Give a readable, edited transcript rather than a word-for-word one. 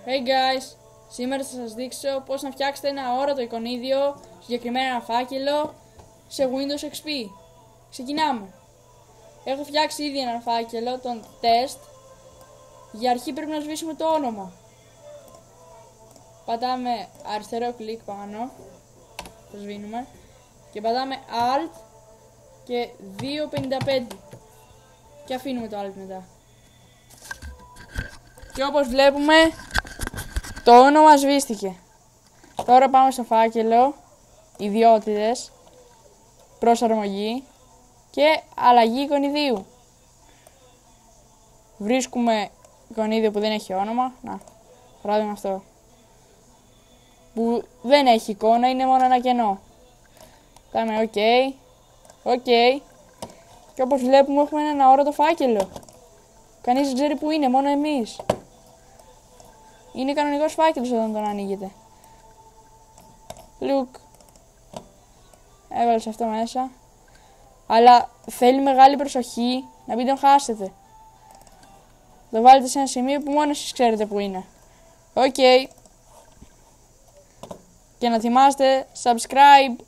Hey guys! Σήμερα θα σας δείξω πώς να φτιάξετε ένα αόρατο εικονίδιο, συγκεκριμένα ένα φάκελο, σε Windows XP. Ξεκινάμε. Έχω φτιάξει ήδη ένα φάκελο, τον test. Για αρχή πρέπει να σβήσουμε το όνομα. Πατάμε αριστερό κλικ πάνω, το σβήνουμε, και πατάμε Alt και 2.55 και αφήνουμε το Alt μετά. Και όπως βλέπουμε, το όνομα σβήστηκε. Τώρα πάμε στο φάκελο, ιδιότητες, προσαρμογή και αλλαγή εικονιδίου. Βρίσκουμε εικονίδιο που δεν έχει όνομα. Να, παράδειγμα αυτό. Που δεν έχει εικόνα, είναι μόνο ένα κενό. Κάνουμε OK. OK. Και όπως βλέπουμε έχουμε ένα αόρατο φάκελο. Κανείς δεν ξέρει που είναι, μόνο εμείς. Είναι κανονικός φάκελος όταν τον ανοίγετε. Look. Έβαλες αυτό μέσα. Αλλά θέλει μεγάλη προσοχή να μην τον χάσετε. Το βάλετε σε ένα σημείο που μόνο εσείς ξέρετε που είναι. OK. Και να θυμάστε subscribe.